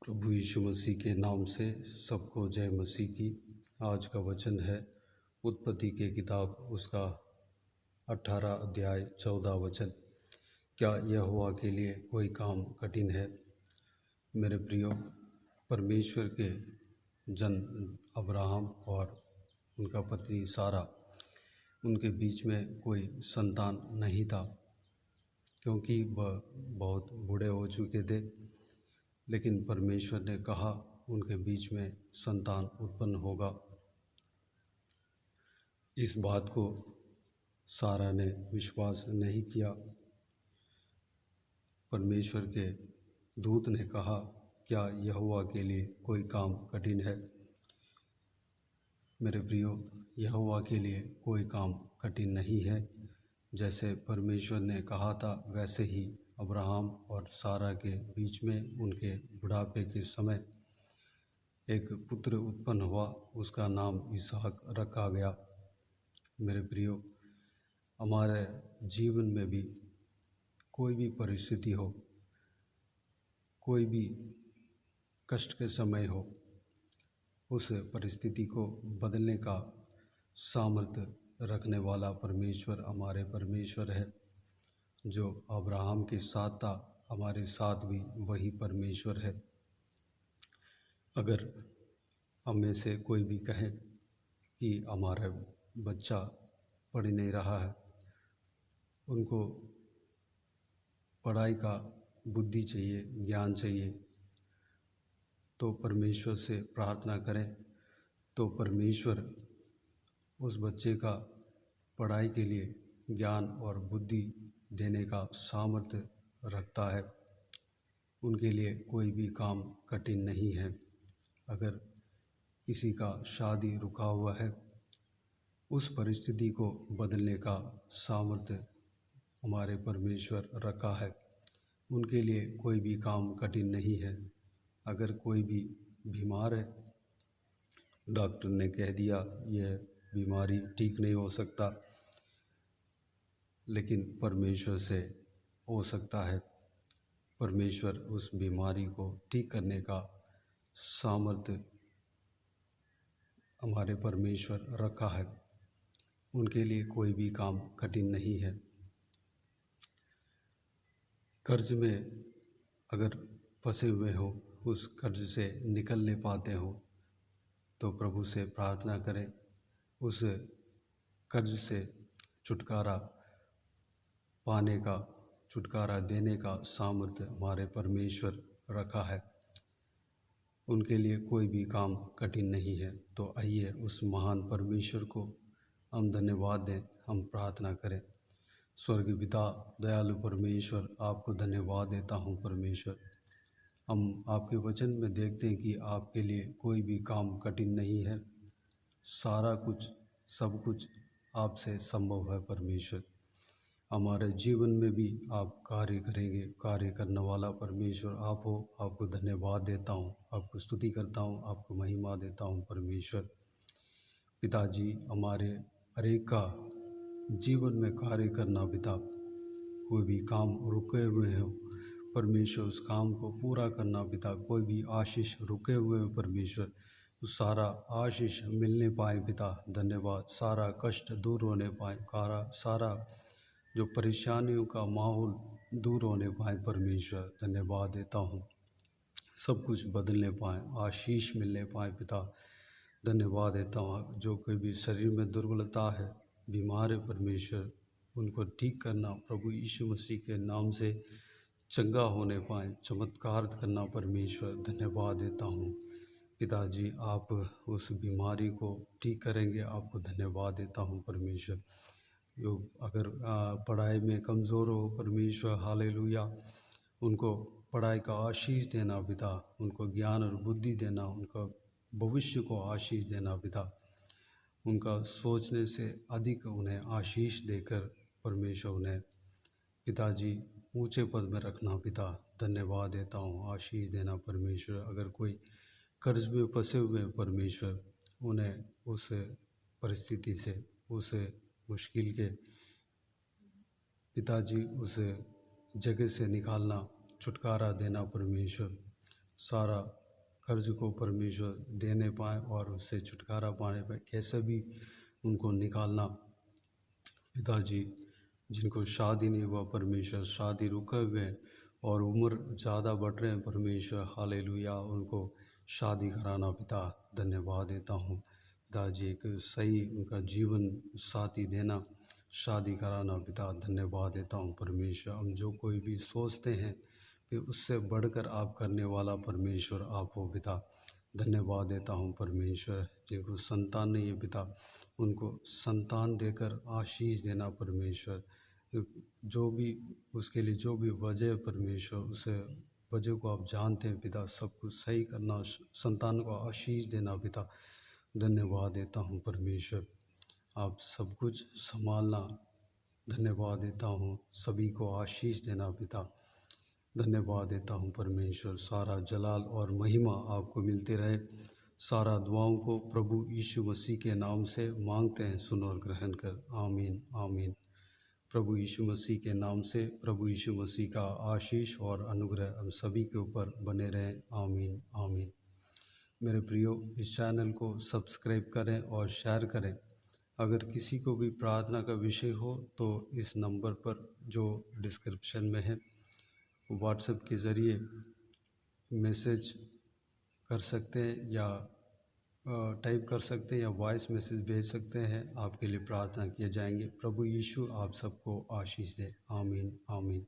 प्रभु यीशु मसीह के नाम से सबको जय मसीह की। आज का वचन है उत्पत्ति के किताब उसका 18 अध्याय 14 वचन। क्या यहोवा के लिए कोई काम कठिन है? मेरे प्रियो, परमेश्वर के जन अब्राहम और उनका पत्नी सारा, उनके बीच में कोई संतान नहीं था क्योंकि वह बहुत बूढ़े हो चुके थे। लेकिन परमेश्वर ने कहा उनके बीच में संतान उत्पन्न होगा। इस बात को सारा ने विश्वास नहीं किया। परमेश्वर के दूत ने कहा, क्या यहोवा के लिए कोई काम कठिन है? मेरे प्रियो, यहोवा के लिए कोई काम कठिन नहीं है। जैसे परमेश्वर ने कहा था वैसे ही अब्राहम और सारा के बीच में उनके बुढ़ापे के समय एक पुत्र उत्पन्न हुआ, उसका नाम इसहाक रखा गया। मेरे प्रियो, हमारे जीवन में भी कोई भी परिस्थिति हो, कोई भी कष्ट के समय हो, उस परिस्थिति को बदलने का सामर्थ्य रखने वाला परमेश्वर हमारे परमेश्वर है। जो अब्राहम के साथ था, हमारे साथ भी वही परमेश्वर है। अगर हम में से कोई भी कहे कि हमारा बच्चा पढ़ नहीं रहा है, उनको पढ़ाई का बुद्धि चाहिए, ज्ञान चाहिए, तो परमेश्वर से प्रार्थना करें, तो परमेश्वर उस बच्चे का पढ़ाई के लिए ज्ञान और बुद्धि देने का सामर्थ्य रखता है। उनके लिए कोई भी काम कठिन नहीं है। अगर किसी का शादी रुका हुआ है, उस परिस्थिति को बदलने का सामर्थ्य हमारे परमेश्वर रखा है। उनके लिए कोई भी काम कठिन नहीं है। अगर कोई भी बीमार है, डॉक्टर ने कह दिया यह बीमारी ठीक नहीं हो सकता, लेकिन परमेश्वर से हो सकता है। परमेश्वर उस बीमारी को ठीक करने का सामर्थ्य हमारे परमेश्वर रखा है। उनके लिए कोई भी काम कठिन नहीं है। कर्ज में अगर फंसे हुए हो, उस कर्ज से निकल नहीं पाते हो, तो प्रभु से प्रार्थना करें। उस कर्ज से छुटकारा पाने का, छुटकारा देने का सामर्थ्य हमारे परमेश्वर रखा है। उनके लिए कोई भी काम कठिन नहीं है। तो आइए उस महान परमेश्वर को हम धन्यवाद दें, हम प्रार्थना करें। स्वर्गीय पिता, दयालु परमेश्वर, आपको धन्यवाद देता हूँ परमेश्वर। हम आपके वचन में देखते हैं कि आपके लिए कोई भी काम कठिन नहीं है। सारा कुछ, सब कुछ आपसे संभव है परमेश्वर। हमारे जीवन में भी आप कार्य करेंगे। कार्य करने वाला परमेश्वर आप हो। आपको धन्यवाद देता हूँ, आपको स्तुति करता हूँ, आपको महिमा देता हूँ परमेश्वर। पिताजी, हमारे हर एक का जीवन में कार्य करना पिता, कोई भी काम रुके हुए हो परमेश्वर, उस काम को पूरा करना पिता। कोई भी आशीष रुके हुए हो परमेश्वर, तो सारा आशीष मिलने पाए पिता। धन्यवाद। सारा कष्ट दूर होने पाए, सारा जो परेशानियों का माहौल दूर होने पाए परमेश्वर। धन्यवाद देता हूँ। सब कुछ बदलने पाए, आशीष मिलने पाए पिता। धन्यवाद देता हूँ। जो कोई भी शरीर में दुर्बलता है, बीमार है परमेश्वर, उनको ठीक करना प्रभु यीशु मसीह के नाम से चंगा होने पाए, चमत्कार करना परमेश्वर। धन्यवाद देता हूँ पिताजी। आप उस बीमारी को ठीक करेंगे, आपको धन्यवाद देता हूँ परमेश्वर। जो अगर पढ़ाई में कमज़ोर हो परमेश्वर, हालेलुया, उनको पढ़ाई का आशीष देना पिता। उनको ज्ञान और बुद्धि देना, उनका भविष्य को आशीष देना पिता। उनका सोचने से अधिक उन्हें आशीष देकर परमेश्वर उन्हें पिताजी ऊंचे पद में रखना पिता। धन्यवाद देता हूँ, आशीष देना परमेश्वर। अगर कोई कर्ज में फंसे हुए परमेश्वर, उन्हें उस परिस्थिति से, उस मुश्किल के पिताजी, उस जगह से निकालना, छुटकारा देना परमेश्वर। सारा कर्ज को परमेश्वर देने पाए और उससे छुटकारा पाने पाए, कैसे भी उनको निकालना। पिताजी जिनको शादी नहीं हुआ परमेश्वर, शादी रुके हुए और उम्र ज़्यादा बढ़ रहे हैं परमेश्वर, हालेलुया, उनको शादी कराना पिता, धन्यवाद देता हूँ। पिताजी एक सही उनका जीवन साथी देना, शादी कराना पिता, धन्यवाद देता हूँ परमेश्वर। हम जो कोई भी सोचते हैं कि उससे बढ़कर आप करने वाला परमेश्वर आप हो पिता, धन्यवाद देता हूँ परमेश्वर। जिनको संतान नहीं है पिता, उनको संतान देकर आशीष देना परमेश्वर। जो भी उसके लिए जो भी वजह है परमेश्वर, उस वजह को आप जानते हैं पिता, सब कुछ सही करना, संतान को आशीष देना पिता, धन्यवाद देता हूँ परमेश्वर। आप सब कुछ संभालना, धन्यवाद देता हूँ। सभी को आशीष देना पिता, धन्यवाद देता हूँ परमेश्वर। सारा जलाल और महिमा आपको मिलते रहे। सारा दुआओं को प्रभु यीशु मसीह के नाम से मांगते हैं, सुन और ग्रहण कर, आमीन आमीन। प्रभु यीशु मसीह के नाम से प्रभु यीशु मसीह का आशीष और अनुग्रह हम सभी के ऊपर बने रहें, आमीन आमीन। मेरे प्रियो, इस चैनल को सब्सक्राइब करें और शेयर करें। अगर किसी को भी प्रार्थना का विषय हो तो इस नंबर पर जो डिस्क्रिप्शन में है, व्हाट्सएप के ज़रिए मैसेज कर सकते हैं या टाइप कर सकते हैं या वॉइस मैसेज भेज सकते हैं। आपके लिए प्रार्थना किए जाएंगे। प्रभु यीशु आप सबको आशीष दे, आमीन आमीन।